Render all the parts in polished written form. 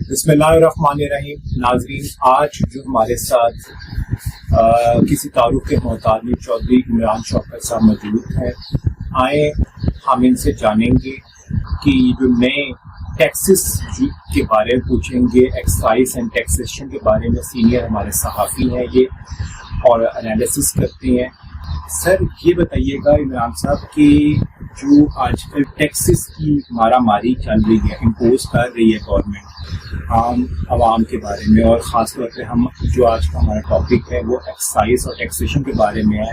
बिस्मिल्लाहिर्रहमानिर्रहीम। नाजरीन, आज जो हमारे साथ किसी तारुफ के मोहताज चौधरी इमरान शौकत साहब मौजूद हैं, आए हम इनसे जानेंगे कि जो नए टैक्सेस के बारे में पूछेंगे, एक्साइज एंड टैक्सेशन के बारे में। सीनियर हमारे सहाफ़ी हैं ये और एनालिसिस करते हैं। सर ये बताइएगा इमरान साहब कि जो आजकल टैक्सेस की मारामारी चल रही है, इम्पोज कर रही है गवर्नमेंट आम आवाम के बारे में, और ख़ास तौर पे हम जो आज का हमारा टॉपिक है वो एक्साइज और टैक्सेशन के बारे में है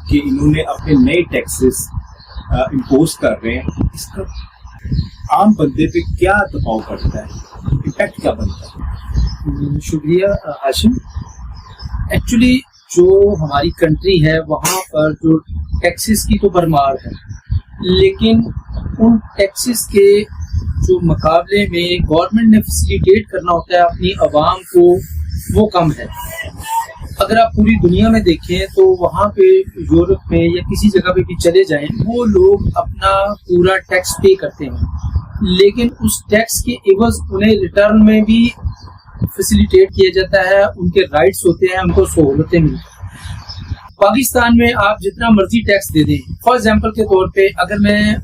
कि इन्होंने अपने नए टैक्सेस इम्पोज कर रहे हैं। इसका आम बंदे पे क्या दबाव पड़ता है, इम्पैक्ट क्या बनता है? शुक्रिया हाशिम। एक्चुअली जो हमारी कंट्री है वहाँ पर जो टैक्सेस की तो भरमार है, लेकिन उन टैक्सेस के जो मुकाबले में गवर्नमेंट ने फैसिलिटेट करना होता है अपनी आवाम को, वो कम है। अगर आप पूरी दुनिया में देखें तो वहाँ पे यूरोप में या किसी जगह पे भी चले जाएं, वो लोग अपना पूरा टैक्स पे करते हैं, लेकिन उस टैक्स के एवज उन्हें रिटर्न में भी फैसिलिटेट किया जाता है, उनके राइट्स होते हैं, उनको सहूलतें मिलती हैं। पाकिस्तान में आप जितना मर्जी टैक्स दे दें, फॉर एग्जांपल के तौर पे अगर मैं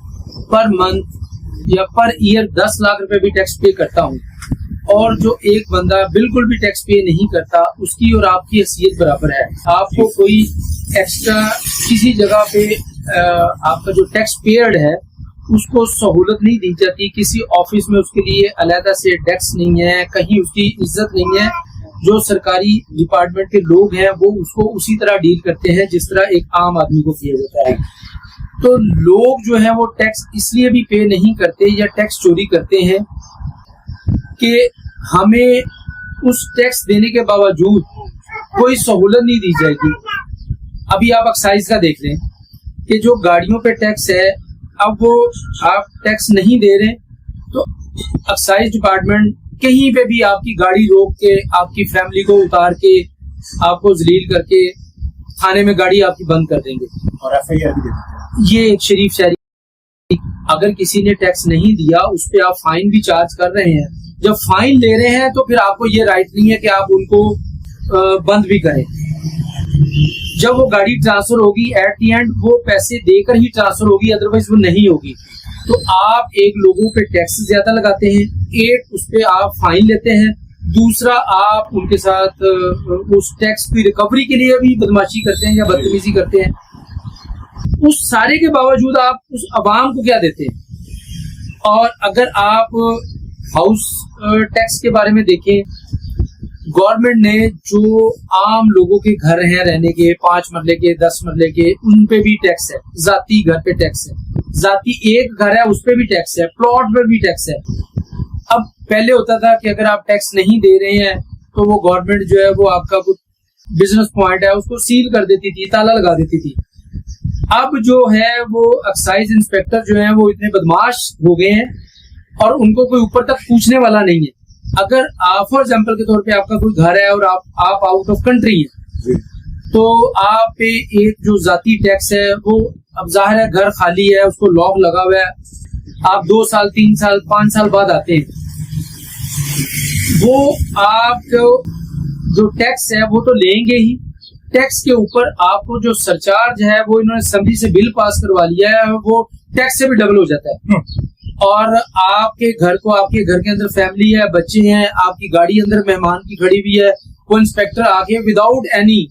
पर मंथ या पर ईयर 10 लाख रुपए भी टैक्स पे करता हूँ, और जो एक बंदा बिल्कुल भी टैक्स पे नहीं करता, उसकी और आपकी हैसियत बराबर है। आपको कोई एक्स्ट्रा किसी जगह पे आपका जो टैक्स पेयर्ड है उसको सहूलत नहीं दी जाती, किसी ऑफिस में उसके लिए अलहदा से टैक्स नहीं है, कहीं उसकी इज्जत नहीं है। जो सरकारी डिपार्टमेंट के लोग हैं वो उसको उसी तरह डील करते हैं जिस तरह एक आम आदमी को किया जाता है। तो लोग जो है वो टैक्स इसलिए भी पे नहीं करते या टैक्स चोरी करते हैं कि हमें उस टैक्स देने के बावजूद कोई सहूलत नहीं दी जाएगी। अभी आप एक्साइज का देख लें कि जो गाड़ियों पे टैक्स है, अब वो आप टैक्स नहीं दे रहे तो एक्साइज डिपार्टमेंट कहीं पे भी आपकी गाड़ी रोक के आपकी फैमिली को उतार के आपको जलील करके थाने में गाड़ी आपकी बंद कर देंगे और FIR भी देते। ये एक शरीफ शहरी, अगर किसी ने टैक्स नहीं दिया उस पर आप फाइन भी चार्ज कर रहे हैं। जब फाइन ले रहे हैं तो फिर आपको ये राइट नहीं है कि आप उनको बंद भी करें। जब वो गाड़ी ट्रांसफर होगी एट दी एंड वो पैसे देकर ही ट्रांसफर होगी, अदरवाइज वो नहीं होगी। तो आप एक लोगों पे टैक्स ज्यादा लगाते हैं, एक उस पे आप फाइन लेते हैं, दूसरा आप उनके साथ उस टैक्स की रिकवरी के लिए भी बदमाशी करते हैं या बदतमीजी करते हैं। उस सारे के बावजूद आप उस अवाम को क्या देते हैं? और अगर आप हाउस टैक्स के बारे में देखें, गवर्नमेंट ने जो आम लोगों के घर हैं रहने के, 5 मरले के 10 मरले के, उन पे भी टैक्स है, जाती घर पे टैक्स है, जाती एक घर है उस पे भी टैक्स है, प्लॉट पर भी टैक्स है। अब पहले होता था कि अगर आप टैक्स नहीं दे रहे हैं तो वो गवर्नमेंट जो है वो आपका कुछ बिजनेस पॉइंट है उसको सील कर देती थी, ताला लगा देती थी। अब जो है वो एक्साइज इंस्पेक्टर जो है वो इतने बदमाश हो गए हैं और उनको कोई ऊपर तक पूछने वाला नहीं है। अगर आप फॉर एग्जाम्पल के तौर पे आपका कोई घर है और आप आउट ऑफ कंट्री है, तो आप पे एक जो जाती टैक्स है वो, अब जाहिर है घर खाली है, उसको लॉक लगा हुआ है, आप 2 साल 3 साल 5 साल बाद आते हैं, वो आपको जो टैक्स है वो तो लेंगे ही। टैक्स के ऊपर आपको जो सरचार्ज है वो इन्होंने असेंबली से बिल पास करवा लिया है, वो टैक्स से भी डबल हो जाता है। और आपके घर को, आपके घर के अंदर फैमिली है, बच्चे हैं, आपकी गाड़ी अंदर मेहमान की खड़ी हुई है, वो इंस्पेक्टर आके विदाउट एनी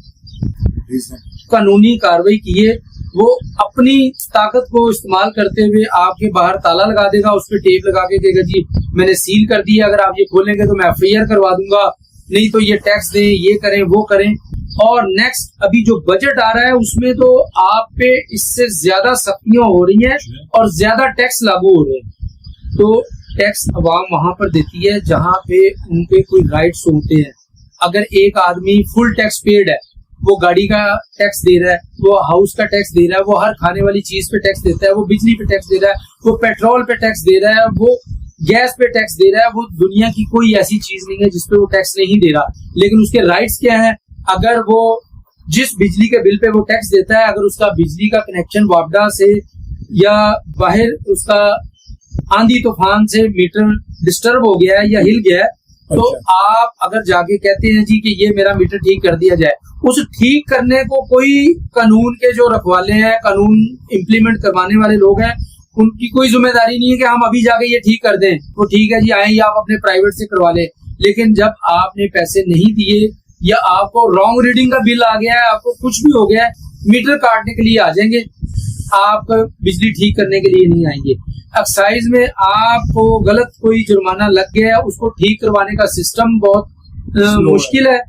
कानूनी कार्रवाई किए वो अपनी ताकत को इस्तेमाल करते हुए आपके बाहर ताला लगा देगा, उस पर टेप लगा के कहेगा जी मैंने सील कर दिया, अगर आप ये खोलेंगे तो मैं FIR करवा दूंगा, नहीं तो ये टैक्स दें, ये करें वो करें। और नेक्स्ट अभी जो बजट आ रहा है उसमें तो आप पे इससे ज्यादा सख्तियां हो रही हैं और ज्यादा टैक्स लागू हो रहे हैं। तो टैक्स अवाम वहां पर देती है जहां पे उनके कोई राइट्स होते हैं। अगर एक आदमी फुल टैक्स पेड है, वो गाड़ी का टैक्स दे रहा है, वो हाउस का टैक्स दे रहा है, वो हर खाने वाली चीज पे टैक्स देता है, वो बिजली पे टैक्स दे रहा है, वो पेट्रोल पे टैक्स दे रहा है, वो गैस पे टैक्स दे रहा है, वो दुनिया की कोई ऐसी चीज नहीं है जिसपे वो टैक्स नहीं दे रहा। लेकिन उसके राइट्स क्या है? अगर वो जिस बिजली के बिल पे वो टैक्स देता है, अगर उसका बिजली का कनेक्शन वापडा से या बाहर उसका आंधी तूफान से मीटर डिस्टर्ब हो गया है या हिल गया है, तो आप अगर जाके कहते हैं जी कि ये मेरा मीटर ठीक कर दिया जाए, उस ठीक करने को कोई कानून के जो रखवाले हैं, कानून इम्प्लीमेंट करवाने वाले लोग हैं, उनकी कोई जिम्मेदारी नहीं है कि हम अभी जाके ये ठीक कर दें। तो ठीक है जी, आए या आप अपने प्राइवेट से करवा ले, लेकिन जब आपने पैसे नहीं दिए या आपको रॉन्ग रीडिंग का बिल आ गया है, आपको कुछ भी हो गया है, मीटर काटने के लिए आ जाएंगे, आप बिजली ठीक करने के लिए नहीं आएंगे। एक्साइज में आपको गलत कोई जुर्माना लग गया है, उसको ठीक करवाने का सिस्टम बहुत मुश्किल है,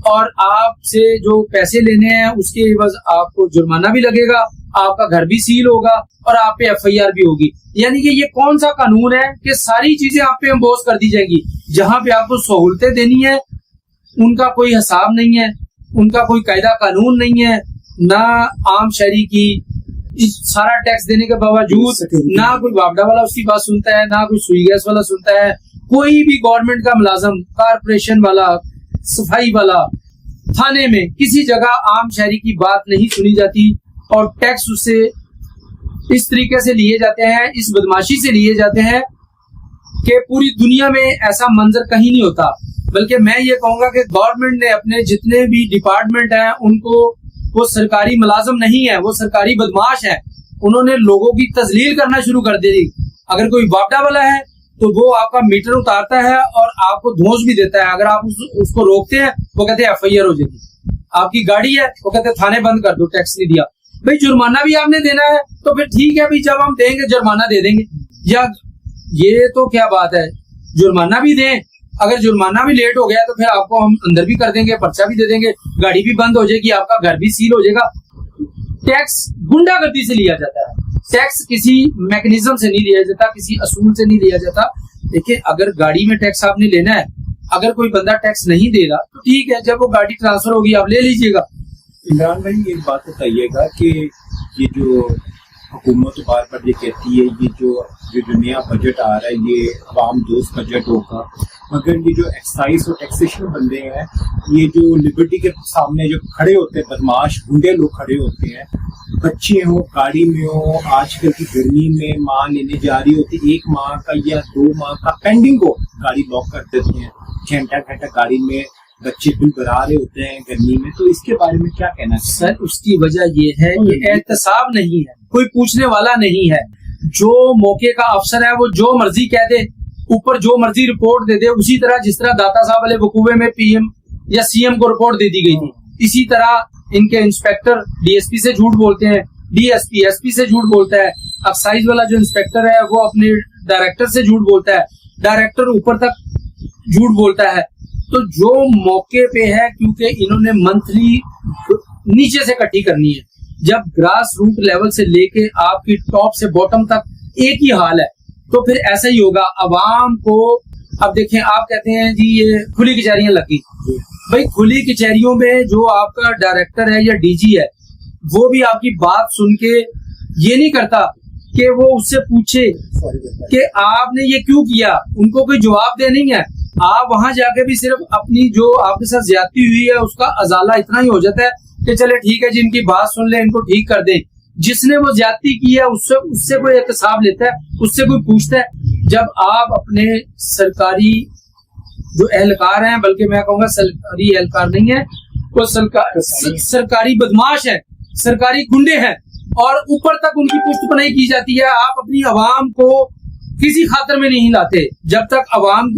और आपसे जो पैसे लेने हैं उसके एवज आपको जुर्माना भी लगेगा, आपका घर भी सील होगा और आप पे FIR भी होगी। यानी कि ये कौन सा कानून है कि सारी चीजें आप पे इम्पोज कर दी जाएगी। जहां पे आपको सहूलतें देनी है उनका कोई हिसाब नहीं है, उनका कोई कायदा कानून नहीं है, ना आम शहरी की सारा टैक्स देने के बावजूद ना कोई वापडा वाला उसकी बात सुनता है, ना कोई सुई गैस वाला सुनता है, कोई भी गवर्नमेंट का मुलाजम, कारपोरेशन वाला, सफाई वाला, थाने में किसी जगह आम शहरी की बात नहीं सुनी जाती, और टैक्स उससे इस तरीके से लिए जाते हैं, इस बदमाशी से लिए जाते हैं कि पूरी दुनिया में ऐसा मंजर कहीं नहीं होता। बल्कि मैं ये कहूंगा कि गवर्नमेंट ने अपने जितने भी डिपार्टमेंट हैं उनको, वो सरकारी मुलाजम नहीं है, वो सरकारी बदमाश है, उन्होंने लोगों की तजलील करना शुरू कर दी। अगर कोई वापडा वाला है तो वो आपका मीटर उतारता है और आपको धोस भी देता है। अगर आप उसको रोकते हैं वो कहते हैं FIR हो जाएगी। आपकी गाड़ी है वो कहते हैं थाने बंद कर दो, टैक्स नहीं दिया। भाई जुर्माना भी आपने देना है तो फिर ठीक है भाई, जब हम देंगे जुर्माना दे देंगे, या ये तो क्या बात है, जुर्माना भी दें, अगर जुर्माना भी लेट हो गया तो फिर आपको हम अंदर भी कर देंगे, पर्चा भी दे देंगे, गाड़ी भी बंद हो जाएगी, आपका घर भी सील हो जाएगा। टैक्स गुंडागर्दी से लिया जाता है, टैक्स किसी मैकेनिज्म से नहीं लिया जाता, किसी असूल से नहीं लिया जाता। देखिए, अगर गाड़ी में टैक्स आपने लेना है, अगर कोई बंदा टैक्स नहीं दे रहा तो ठीक है, जब वो गाड़ी ट्रांसफर होगी आप ले लीजिएगा। इमरान भाई, एक बात बताइएगा कि ये जो हुकूमत बार बार ये कहती है ये जो नया बजट आ रहा है ये आवाम दोस्त बजट होगा, मगर ये जो एक्साइज और टैक्सेशन बंदे हैं, ये जो लिबर्टी के सामने जो खड़े होते हैं, बदमाश गुंडे लोग खड़े होते हैं, बच्चे हो, गाड़ी में हो, आजकल की गर्मी में माँ लेने जा रही होती, 1 माह का या 2 माह का पेंडिंग हो, गाड़ी लॉक कर देते हैं, घंटा गाड़ी में बच्चे बिल भरा रहे होते हैं गर्मी में। तो इसके बारे में क्या कहना चाहिए? सर, उसकी वजह ये है कि एहतसाब नहीं है, कोई पूछने वाला नहीं है। जो मौके का अफसर है वो जो मर्जी कह दे, ऊपर जो मर्जी रिपोर्ट दे दे, उसी तरह जिस तरह दाता साहब वाले वकूवे में PM या CM को रिपोर्ट दे दी गई थी, इसी तरह इनके इंस्पेक्टर DSP से झूठ बोलते हैं, DSP SP से झूठ बोलता है, एक्साइज वाला जो इंस्पेक्टर है वो अपने डायरेक्टर से झूठ बोलता है, डायरेक्टर ऊपर तक झूठ बोलता है। तो जो मौके पे है, क्योंकि इन्होंने मंथली नीचे से इकट्ठी करनी है, जब ग्रास रूट लेवल से लेके आपकी टॉप से बॉटम तक एक ही हाल है, तो फिर ऐसा ही होगा। अवाम को अब देखें, आप कहते हैं जी ये खुली कचहरियां लगी, भाई खुली कचहरियों में जो आपका डायरेक्टर है या DG है, वो भी आपकी बात सुन के ये नहीं करता कि वो उससे पूछे कि आपने ये क्यों किया, उनको कोई जवाब दे नहीं है। आप वहां जाके भी सिर्फ अपनी जो आपके साथ ज्यादती हुई है उसका अजाला इतना ही हो जाता है कि चले ठीक है जी, इनकी बात सुन ले, इनको ठीक कर दें। जिसने वो ज्यादती की है उससे कोई एहतसाब लेता है, उससे कोई पूछता है। जब आप अपने सरकारी जो एहलकार हैं, बल्कि मैं कहूंगा सरकारी एहलकार नहीं है, वो सरकारी बदमाश है, सरकारी गुंडे हैं, और ऊपर तक उनकी पुष्टपनाही की जाती है। आप अपनी अवाम को किसी खातर में नहीं लाते जब तक अवाम,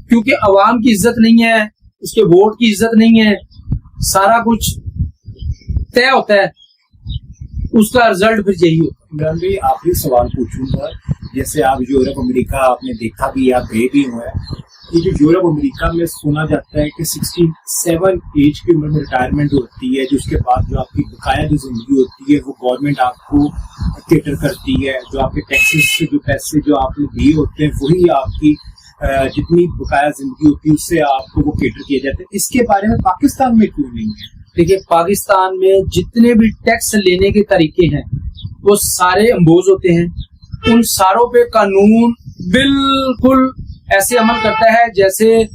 क्योंकि अवाम की इज्जत नहीं है, उसके वोट की इज्जत नहीं है, सारा कुछ तय होता है, उसका रिजल्ट फिर यही होता है। इमरान भाई, आखिरी सवाल पूछूंगा, जैसे आप यूरोप अमेरिका आपने देखा भी, आप गए भी हुए हैं, ये जो यूरोप अमेरिका में सुना जाता है कि 67 एज की उम्र में रिटायरमेंट होती है, जिसके बाद जो आपकी बकाया जो जिंदगी होती है वो गवर्नमेंट आपको केटर करती है, जो आपके टैक्सेस से जो पैसे जो आपने दिए होते हैं वही आपकी जितनी बकाया जिंदगी होती है उससे आपको वो केटर किए जाते हैं। इसके बारे में पाकिस्तान में क्यों नहीं है? देखिए, पाकिस्तान में जितने भी टैक्स लेने के तरीके हैं वो सारे अम्बोज होते हैं, उन सारों पे कानून बिल्कुल ऐसे अमल करता है जैसे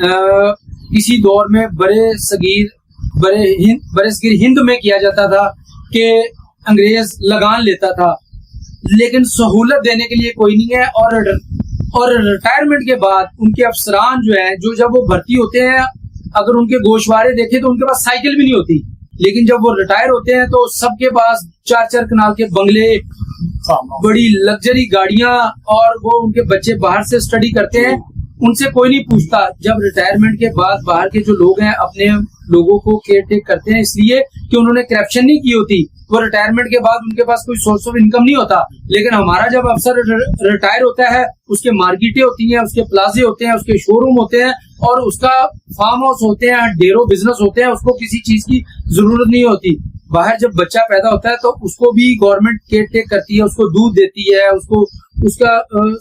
किसी दौर में बड़े सगीर हिंद में किया जाता था कि अंग्रेज लगान लेता था, लेकिन सहूलत देने के लिए कोई नहीं है। और रिटायरमेंट के बाद उनके अफसरान जो है, जो जब वो भर्ती होते हैं, अगर उनके गोशवारे देखें तो उनके पास साइकिल भी नहीं होती, लेकिन जब वो रिटायर होते हैं तो सबके पास 4-4 कनाल के बंगले, बड़ी लग्जरी गाड़ियां, और वो उनके बच्चे बाहर से स्टडी करते हैं, उनसे कोई नहीं पूछता। जब रिटायरमेंट के बाद बाहर के जो लोग हैं अपने लोगों को केयर टेक करते हैं, इसलिए कि उन्होंने करप्शन नहीं की होती। वो रिटायरमेंट के बाद उनके पास कोई सोर्स ऑफ इनकम नहीं होता। लेकिन हमारा जब अफसर रिटायर होता है, उसके मार्केटें होती हैं, उसके प्लाजे होते हैं, उसके शोरूम होते हैं, और उसका फार्म हाउस होते हैं, डेरो बिजनेस होते हैं, उसको किसी चीज की जरूरत नहीं होती। बाहर जब बच्चा पैदा होता है तो उसको भी गवर्नमेंट केयर टेक करती है, उसको दूध देती है, उसको उसका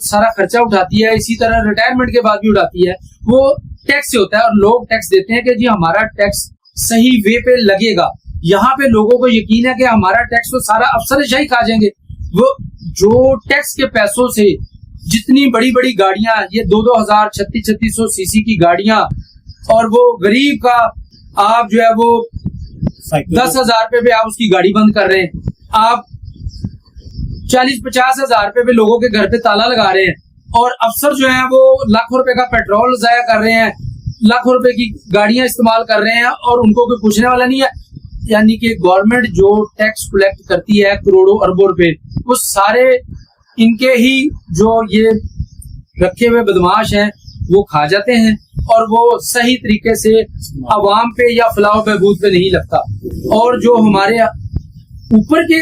सारा खर्चा उठाती है। इसी तरह रिटायरमेंट के बाद भी उठाती है। वो टैक्स से होता है, और लोग टैक्स देते हैं कि जी हमारा टैक्स सही वे पे लगेगा। यहाँ पे लोगों को यकीन है कि हमारा टैक्स तो सारा अफसरशाही खा जाएंगे। वो जो टैक्स के पैसों से जितनी बड़ी बड़ी गाड़ियां, ये 2-2 3600 सीसी की गाड़ियां, और वो गरीब का आप जो है वो 10,000 रुपए पे आप उसकी गाड़ी बंद कर रहे हैं, आप 40-50 हजार रुपए पे लोगों के घर पे ताला लगा रहे हैं, और अफसर जो है वो लाखों रुपए का पेट्रोल जाया कर रहे हैं, लाखों रुपए की गाड़ियां इस्तेमाल कर रहे हैं, और उनको कोई पूछने वाला नहीं है। यानी कि गवर्नमेंट जो टैक्स कलेक्ट करती है करोड़ों अरबों रुपए, वो सारे इनके ही जो ये रखे हुए बदमाश हैं वो खा जाते हैं, और वो सही तरीके से अवाम पे या फलाह बहबूद पे नहीं लगता। और जो हमारे ऊपर के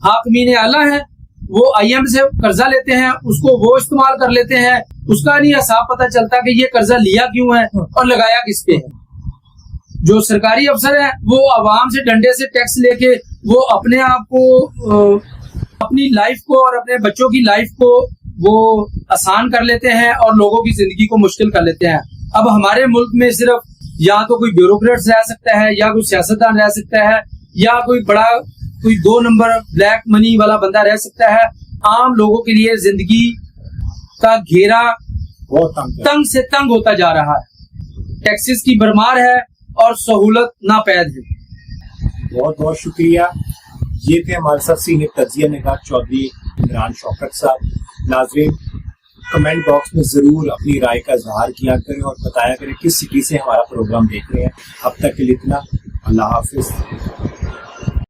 हाकिमीन आला हैं, वो IM से कर्जा लेते हैं, उसको वो इस्तेमाल कर लेते हैं, उसका नहीं हिसाब पता चलता कि ये कर्जा लिया क्यों है और लगाया किस पे है। जो सरकारी अफसर है वो आवाम से डंडे से टैक्स लेके वो अपने आप को, अपनी लाइफ को और अपने बच्चों की लाइफ को वो आसान कर लेते हैं और लोगों की जिंदगी को मुश्किल कर लेते हैं। अब हमारे मुल्क में सिर्फ या तो कोई ब्यूरोक्रेट्स रह सकता है, या कोई सियासतदान रह सकता है, या कोई बड़ा कोई 2 नंबर ब्लैक मनी वाला बंदा रह सकता है। आम लोगों के लिए जिंदगी का घेरा बहुत तंग से तंग होता जा रहा है। टैक्सेस की भरमार है और सहूलत नापैद है। बहुत बहुत शुक्रिया। ये थे हमारे साथ सीनियर तजिया निगार चौधरी इमरान शौकत साहब। नाज़रीन, कमेंट बॉक्स में जरूर अपनी राय का इजहार किया करें और बताया करें किस सिटी से हमारा प्रोग्राम देख रहे हैं। अब तक के लिए इतना। अल्लाह हाफिज।